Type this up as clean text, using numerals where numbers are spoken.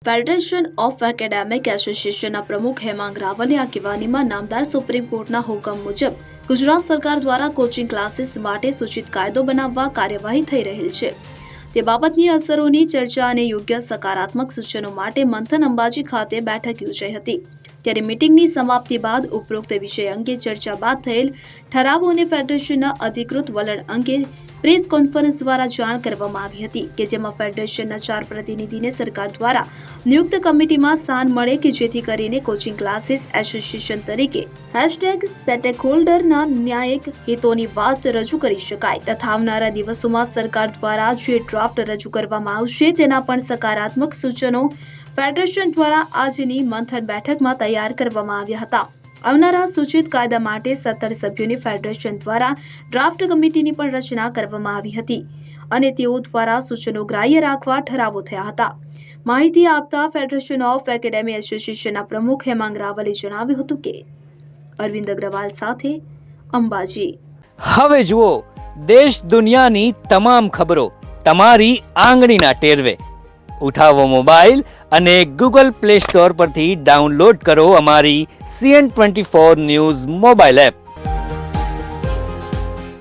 Federation of academic એસોસિએશનના પ્રમુખ હેમાંગ રાવલની આગેવાનીમાં નામદાર સુપ્રીમ કોર્ટના હુકમ મુજબ ગુજરાત સરકાર દ્વારા કોચિંગ ક્લાસીસ માટે સૂચિત કાયદો બનાવવા કાર્યવાહી થઈ રહેલ છે તે બાબતની અસરોની ચર્ચા અને યોગ્ય સકારાત્મક સૂચનો માટે મંથન અંબાજી ખાતે બેઠક યોજાઈ હતી ત્યારે મીટિંગની સમાપ્તિ બાદ ઉપરોક્ત વિષય અંગે ચર્ચા બાદ થયેલ ઠરાવો અને ફેડરેશનના અધિકૃત વલણ અંગે પ્રેસ કોન્ફરન્સ દ્વારા જાણ કરવામાં આવી હતી કે જેમાં ફેડરેશનના 4 પ્રતિનિધિને સરકાર દ્વારા નિયુક્ત કમિટીમાં સ્થાન મળે કે જેથી કરીને કોચિંગ ક્લાસીસ એસોસિએશન તરીકે #સ્ટેકહોલ્ડરના ન્યાયિક હિતોની વાત રજૂ કરી શકાય તથા આવનારા દિવસોમાં સરકાર દ્વારા જે ડ્રાફ્ટ રજૂ કરવામાં આવશે તેના પણ સકારાત્મક સૂચનો ફેડરેશન દ્વારા આજની મંથન બેઠકમાં તૈયાર કરવામાં આવ્યા હતા। આવનારા સૂચિત કાયદા માટે 17 સભ્યોની ફેડરેશન દ્વારા ડ્રાફ્ટ કમિટીની પણ રચના કરવામાં આવી હતી અને તેઓ દ્વારા સૂચનો ગ્રાહ્ય રાખવા ઠરાવો થયા હતા। માહિતી આપતા ફેડરેશન ઓફ એકેડેમી એસોસિએશનના પ્રમુખ હેમાંગ રાવલે જણાવ્યું હતું કે અરવિંદ અગ્રવાલ સાથે અંબાજી। હવે જુઓ દેશ દુનિયાની તમામ ખબરો તમારી આંગળીના ટેરવે। ઉઠાવો મોબાઈલ અને ગૂગલ પ્લે સ્ટોર પરથી ડાઉનલોડ કરો અમારી CN24 ન્યૂઝ મોબાઈલ એપ।